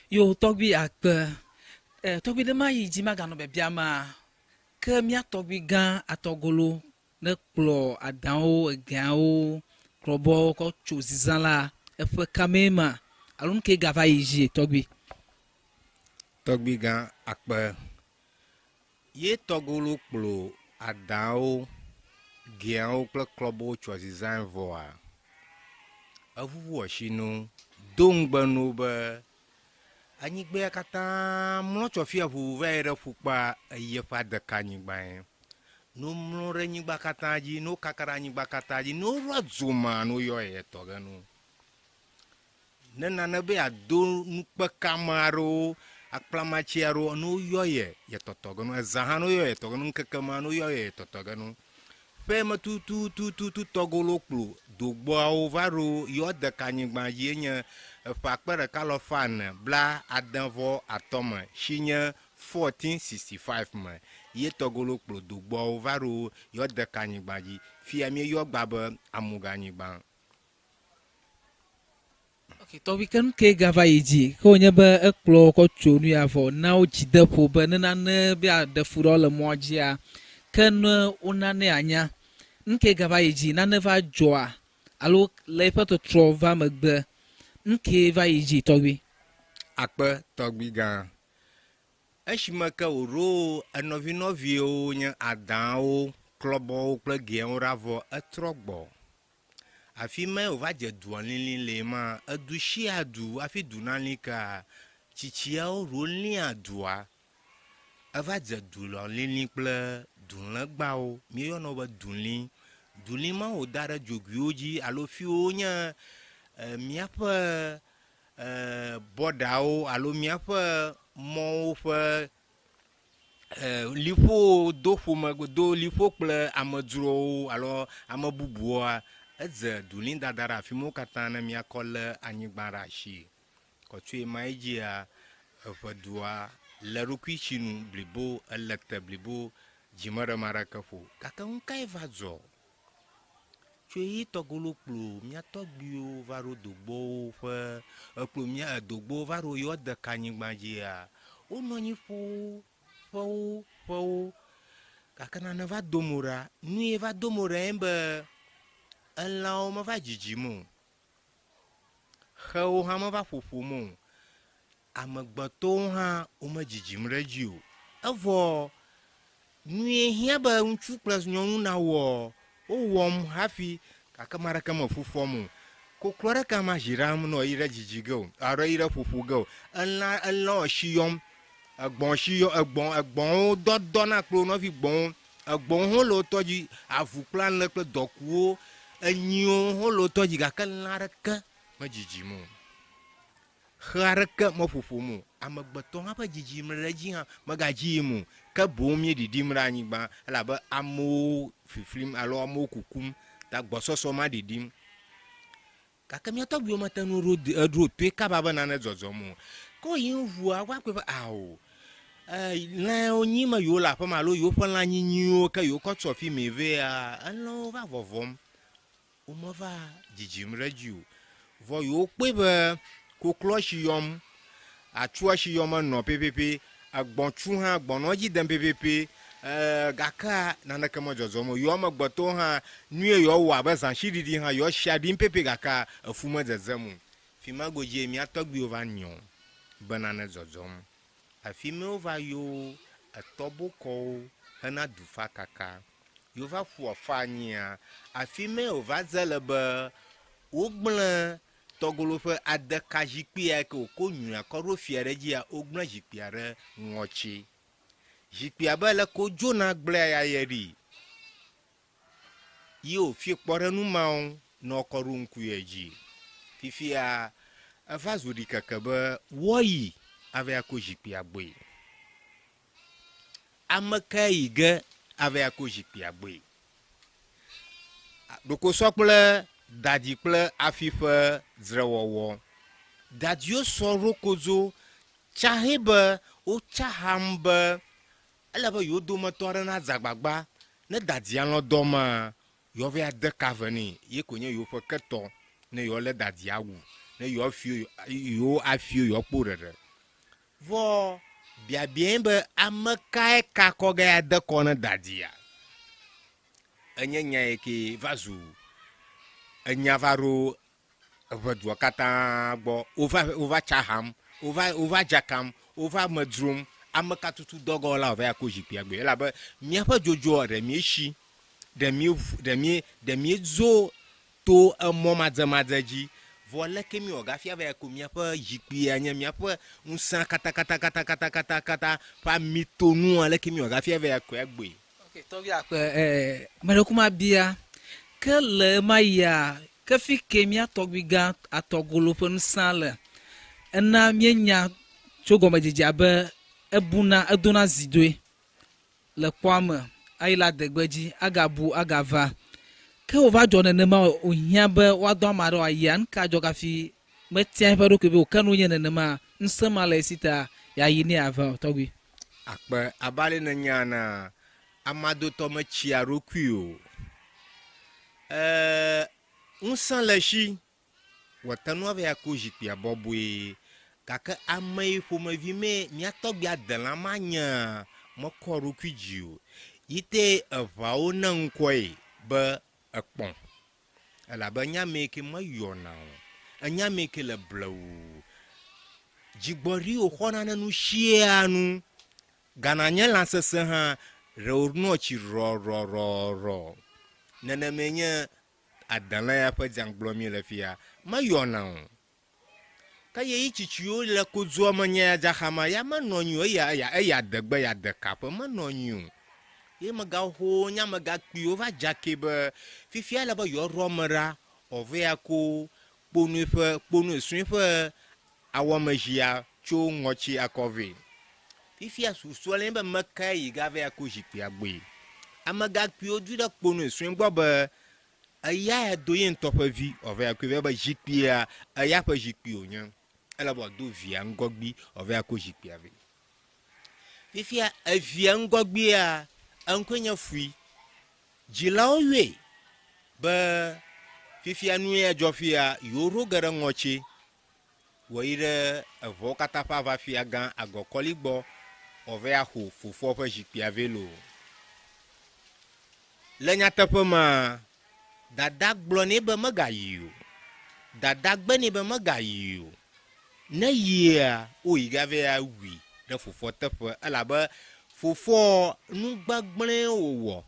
Yo togbi akpe togbi de ma yi dzi magano bebia ma ke mia togbi gã atɔgolo ne kplɔ adawo egeawo klɔbɔwo kɔ tso zizã la eƒe kame ma alo nu ke gava yi dzi togbi. Tɔgbi gã akpe ye tɔgolo kplo adawo geawo kple klɔbɔwo tso zizã vɔa eʋuʋu asi no do ŋgbe no be anyigba katã mlɔ tso fia ʋu va yi ɖe ƒukpa eye ƒe adeka anyigba ye no mlɔ ɖe anyigba katã dzi no kaka ɖe anyigba katã dzi no ɖo dzoma no yɔ ye tɔge no ne nane be ado nukpekame aɖewo akplamatsi aɖewo no yɔ ye tɔtɔge no ezã hã no yɔ ye tɔge no ŋkeke ma no yɔ ye tɔtɔge no ƒe me tutututu tɔgolo kplo dogbɔawo va ɖo yɔ deka anyigba dzi enye eƒe akpe ɖeka lɔ fa ne bla adevɔ atɔ me si nye 1465 me ye tɔgolo kplo dogbɔawo va ɖo yɔ deka anyigba dzi fia mi yɔ gba be amuga anyigba. Okay, togbi ke nu ke gava yi dzi ke wonye be ekplɔ kɔ tso nu ya vɔ na wo dzideƒo be nenane be aɖe fu ɖe le mɔa dzia ke ne wonane anya nu ke gava yi dzi nane va dzɔa alo le eƒe tɔtrɔ va megbe nu ke va yi dzi tɔgbi. Akpe tɔgbi gã esime ke wòɖo enɔvinɔviwo nye adãwo klɔbɔwo kple geawo ɖa vɔ etrɔ gbɔ afi me wòva dze dua lili le ma edu si adu afi du nali ka tsitsiawo ɖo lia dua eva dze du lili kple dulegbawo míeyɔnɔ be duli ma wòda ɖe dzoguiwo dzi alo fiwo nye míaƒe bɔdawo alo míaƒe mɔwo ƒe liƒo do ƒome do liƒo kple amedzrowo alo ame bubuwoa edze duli dada ɖe afi mo katã ne míakɔ lé anyigba ɖe asi kɔtsoe ma yi dzia eƒe dua le ɖokui tsinu blibo ele te blibo dzimeɖeme aɖeke ƒo gake ŋu kae va dzɔ tso yi tɔgolo kplo mía tɔgbiwo va ɖo dogbɔwo ƒe ekplo mía dogbɔwo va ɖo yɔ deka anyigba dzia wonɔ anyi ƒewo gake nane va domo ɖa nu ye va domo ɖa ye be elãwo meva dzidzim o xewo hã meva ƒoƒom o amegbetɔwo hã wome dzidzim ɖe dzi o evɔ nu ye hiã be ŋutsu kple nyɔnu na wɔ wowɔm hafi gake ame aɖeke me ƒufɔm o koklo ɖeka ma zi ɖam nɔ yi ɖe dzidzi ge o alo yi ɖe ƒoƒo ge o elã si yɔm egbɔ̃wo dɔna kple nɔvi gbɔ̃wo egbɔ̃wo hã le wotɔ dzi avu kple alẽ kple dɔkuwo enyiwo hã le wotɔ dzi gake lã aɖeke me dzidzim o xe aɖeke me ƒoƒom o amegbetɔ hã ƒe dzidzim ɖe dzi hã megadzi yim o ke boŋ mie ɖiɖim ɖe anyigba elabe amewo fiflim alo amewo kukum ta gbɔsɔsɔ ma ɖiɖim gake mía tɔgbiwo mete nu eɖo toe kaba be nane dzɔdzɔm o ko yi ŋua woakpɔ be awo lãwo nyi me yiwo le aƒe me alo yiwo ƒe lã nyinyiwo ke yiwo kɔ tsɔ fi mi vea elãwo va vɔvɔm womeva dzidzim ɖe dzi o vɔ yiwo kpɔe be koklo si yɔm atsua si yɔm enɔ pɛpɛpɛ egbɔ̃tsu hã gbɔnɔ dzi dem pɛpɛpɛ gake naneke me dzɔdzɔm o yiwo amegbetɔwo hã nu ye yiwo wɔ abe zãsiɖiɖi hã yiwo sia ɖim pɛpɛ gake efu me dzedzem o fi ma godzi mía tɔgbiwo va nyɔ be nane dzɔdzɔm afi me wova yɔ etɔbokɔwo hena dufa kaka yiwo va ƒo afa anyia afi me wòva dze le be wogblẽ tɔgolo ƒe adeka zikpui ya ke wòko nyuia kɔ ɖo fia ɖe dzia wogblẽ zikpuia ɖe ŋɔtsi zikpuia be le ko dzona gblẽa ya ye ɖi ye wòfie kpɔ ɖe nu mawo ne wokɔ ɖo ŋku ye dzi fifia eva zu ɖi keke be woayi ava ya ko zikpuia gboe ame ka yi ge ava ya ko zikpuia gboe ɖokosɔ kple dadi kple afi ƒe dzrewɔwɔ dadiwo sɔ ɖokodzo tsahe be wotsaham be ele be yewo dometɔ aɖe na dzagbagba ne dadia lɔ dɔma yewo va de ka ve nɛ ye ko nye yewo ƒe ketɔ ne yewo lé dadia wu ne yewo afio yewo kpɔ ɖeɖe vɔ biabia be ame kae kakɔ ge ade kɔ ne dadia enye nya ke va zu enya va ro eve dua katã gbɔ wova tsaham wova dzakam wova medzrom ame katutu dɔgɔ la ova ko zikpia gbe elabe miaƒe dzodzo ɖe mieshi ɖe miedzo to emɔ madzemadze dzi vɔ leke mi wògafia va ko miaƒe zikpia nye miaƒe ŋusẽ katakata ƒe amitonu leke mi wògafia va ko egbe. Okay, tɔvi akpe meɖekuma bia ke le ma ya ke fi ke mia tɔgbi gã atɔgolo ƒe ŋusẽ le ena mienya tso gɔmedzedze abe ebuna edona zidoe le kpɔa me ayi le adegbe dzi agabu agava ke wòva dzɔ nenema wòhiã be woadɔ ame aɖe ayia nuka dzɔ kafi metia eƒe ɖokui be wòke nu nye nenema ŋusẽ ma le esi ta yayi ne ava tɔgbi. Akpe abali ne nya na amadotɔ metsia ɖokui o. Ŋusẽ le si wɔte nu ava ko zikpia bɔbɔe gake ame yi ƒomevi me miatɔgbi adelã ma nye mekɔ ɖokui dzi o yite eʋeawo ne ŋkɔe be ekpɔn elabe nyame ke meyɔna o enyame ke le blewu dzigbɔɖi wòxɔna ne nu shia nu gana nye lãsese hã ɖewo nɔ tsi rɔrɔrɔrɔ neneme nye adelã ya ƒe dzangblɔ mi le fia meyɔna o ke ye tsitsiwo le kodzoa me nye dzaxama ya menɔ nyi o eya degbe ya de kaƒe menɔ nyi o ye megaho nyamegakpuiwo va dzake be fifia le be yewoɖɔ me ɖa ɔve ya ko kponu esue ƒe awɔmezia tso ŋɔtsi akɔve fifia susua le be meka yi gava ya ko zikpia gbe amegakpuiwo dui ɖe kponu esue gbɔ be eya do ye ŋutɔ ƒe vi ɔve ya ko be zikpia eya ƒe zikpui wònye ele be do via ŋgɔgbi ɔve ya ko zikpia ve fifia evia ŋgɔgbia eŋkoe nye fui dzilawo yɔe be fifia nu ya dzɔ fia yewo ɖo ge ɖe ŋɔtsi wɔyi ɖe eʋewo katã ƒe avafia gã agɔkɔli gbɔ ɔve ya xɔ fofoa ƒe zikpia ve lo le nyateƒe ma dada gblɔ nɛ be megayi o dada gbe nɛ be megayi o ne yia woyi gave ya wui ɖe fofoa teƒe elabe fofoa nugbegblẽ wòwɔ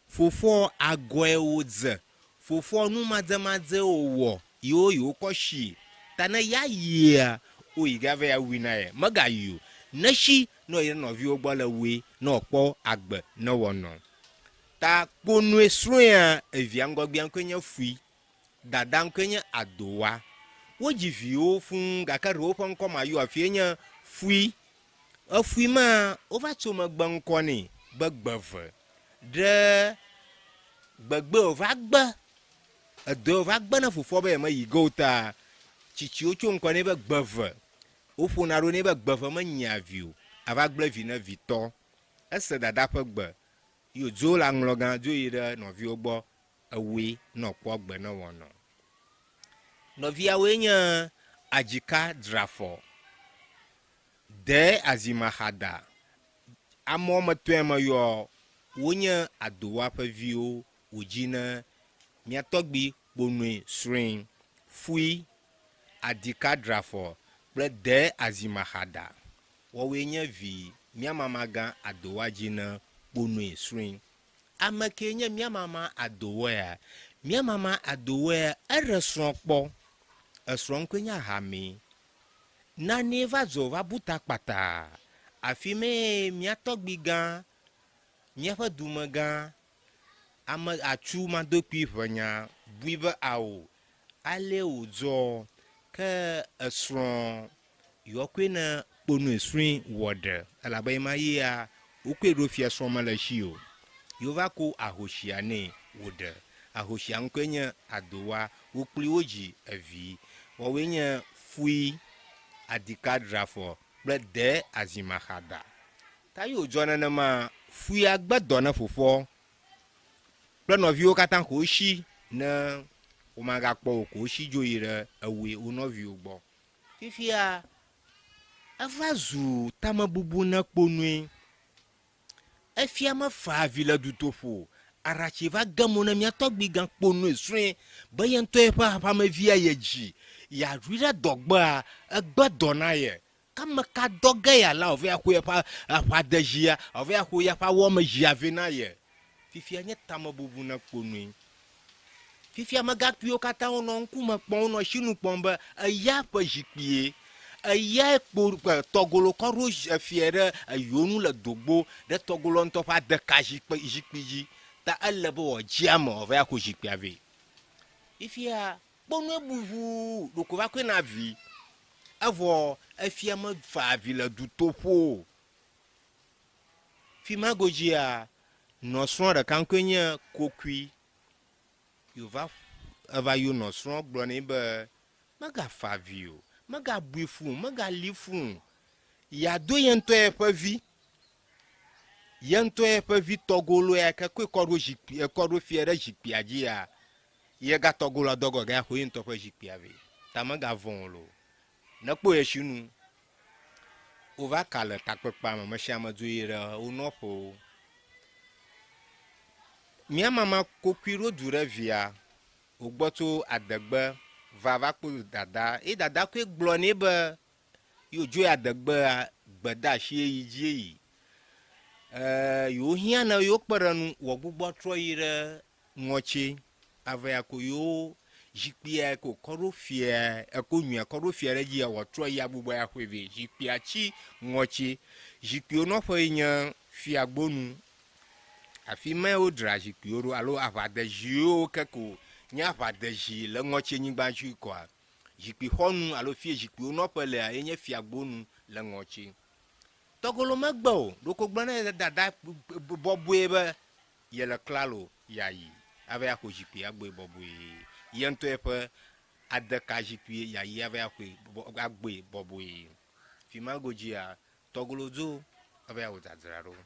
fofoa agɔe wòdze fofoa numadzemadze wòwɔ yiwo kɔ si ta ne ya yia woyi gave ya wui na ye megayi o ne si ne yi nɔviwo gbɔ le wui ne wòkpɔ agbe ne wònɔ ta kponue sroea evia ŋgɔgbia ŋkoe nye fui dada ŋkoe nye adowa wodzi viwo fũu gake ɖewo ƒe ŋkɔ ma yɔ afie nye fui efui ma wova tso megbe ŋkɔ nɛ be gbeve ɖe gbegbe wòva gbe edoe wòva gbe ne fofoa be yemeyi ge o ta tsitsiwo tso ŋkɔ nɛ be gbeve woƒona ɖo nɛ be gbeve menyia vi o ava gble vi ne vitɔ ese dada ƒe gbe yo dzo le aŋlɔ gã dzo yi ɖe nɔviwo gbɔ ewoe nɔ kpɔ gbe ne wɔnɔ nɔviawoe nye adzika drafɔ de azimahada ame wɔme etɔ̃ me yɔ wonye adowa ƒe viwo wòdzi ne miatɔgbi kponue sroe fui adika drafɔ kple de azimahada wɔwoe nye vi miamama gã adowa dzi ne kponue sroe ame ke nye miamama adowa eɖe srɔ̃ kpɔ esrɔ̃ ŋkoe nye ahame nane va dzɔ va buta kpata afi me miatɔgbi gã miaƒe dume gã ame atsu madokpui ʋenya bui be awo ale wòdzɔ ke esrɔ̃ yewokoe ne kponue sroe wɔ ɖe elabe ma yia wokoe ɖo fia srɔ̃ mele si o yewo va ko ahosia nɛ wòɖe ahosia ŋkoe nye adowa wokpli wo dzi evi wɔwoe nye fui adika drafɔ kple de azimahada ta yi wòdzɔ nenema fuia gbedɔ ne fofoa kple nɔviwo katã ko si ne womagakpɔ o ko si dzo yi ɖe ewoe wo nɔviwo gbɔ fifia Avazu tamabubu na kponwe. Efia ma fa vila du tofu. Arachi va gamona mi atogbi gan kponwe swen. Bayan to e pa ma via yeji. Ya rira dogba agba donaye. Kama ka doga ya la ovea ko pa dejia, ovea ko ya pa wo ma jia venaye. Fifia nye tamabubu na kponwe. Fifia ma ga pio kata ono nku ma pon no shinu pomba aya pa jipie. Aya pour togolo koro fiere ayonu la dogbo de togolo nto pa de kajipiji ta alebo jiamo va ko jipiave. Ifia bonwe buvu do ko va ko na vi avo afia ma fa vi la du topo. Fi magojia no son de kankwenya kokui you va you no son blone be maga fa vi maga buifu maga lifu ya do yento e pa vi togolo e ka ko koro jipi e koro fiere jipi agia ye ga togolo dogo ga ho yento pa jipi ave ta maga vonlo na po e shinu o va kala takpepa ma chama duira o nopo minha mama kokwiro dure via o gboto adagba va ko dada e dada ko glone be yo jo adagba gbada hie yiji yo hia na yo kparanu wo gbogbo tro yire ngochi ava ko yo jipia ko korofia ko nua korofia reji ya wo tro ya gbogbo ya hweve jipia chi ngochi jipio no fo nya fiagbonu afi me o dra jipio alo avade jio kako nya vadeji le ngochi nyigba ju kwa jipi honu alo fie jipi ono pele a enye fiagbonu le ngochi togolo magbo do ko gbana dada bobwe be ye le klalo yayi ave ya ko jipi agbo bobwe yento epe adaka jipi yayi ave ya ko agbo bobwe fi magojia togolo zo ave ya o dadzraro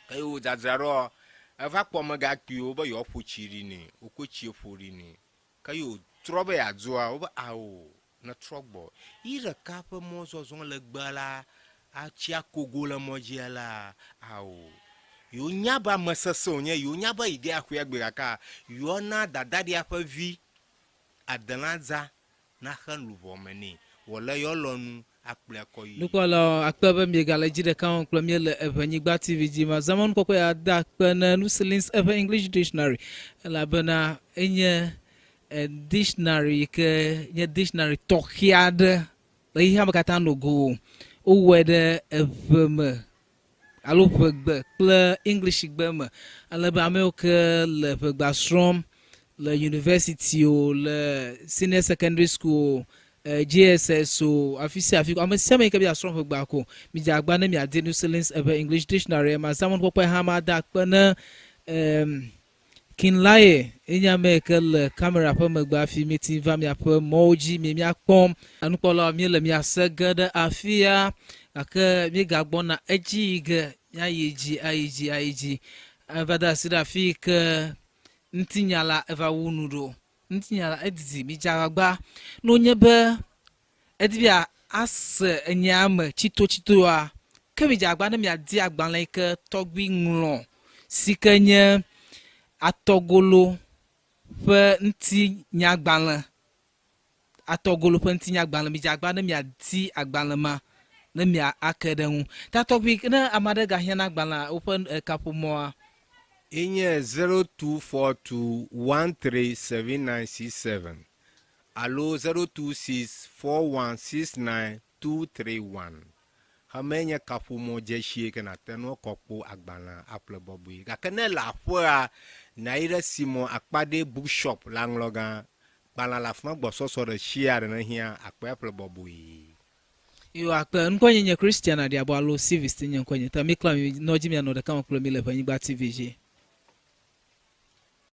kayo dadzraro ava kpoma ga kpio ba yo fuchiri ni okochie fori ni kayo trobe azoa oba awo na trogbo ira kapa mo zozon le gbala a chia kogola mojiala awo yo nyaba masaso nya yo nyaba ide akwe agbera ka yo na dada dia fa vi adanza na khan luvo meni wala yo lonu nukwala akpebe miegale jide kan klomie le Ewenyigba TV ji ma zaman kokwe ada kpena Notsie English dictionary la bena enye dictionary ke nye dictionary tokiade le ihe makata nogo o wede eveme alo pegbe kle English gbeme ala ba me ke le pegba strom le university o le senior secondary school JSS so afisi am sema ke bia strong gba ko mi jagba na mi ade Notsie English dictionary ma zaman ko pa ha ma da pa na kinlaye enya me ke le camera pa magba fi meeting va mi apa moji mi akpom anu ko la mi le mi asegede afia aka mi gagbo na ejige ya yeji avada sida fi ke ntinyala Eʋeawo nudo ntinyala edizi mi jagba no nyebe edibia as enyama chito a ke mi jagba na mi adi agban like togbi nlon sikenye atogolo pe ntinya agban atogolo pe ntinya agban mi jagba na mi adi agban ma na mi akedenu ta togbi na amade ga hia na agban open kapo mo Inye 0242137967 alo 0264169231 hamenya kafu mo jeshi ke na teno kokpo agbana apple bobui ga kene la fwa na ire simo akpade bookshop langloga bala la fma gbososo de share na hia akpa apple bobui yo akpa nkwenye Christian adi abo alo civis tinye nkwenye ta mikla no jimi no de kan klo mi le Ewenyigba TV.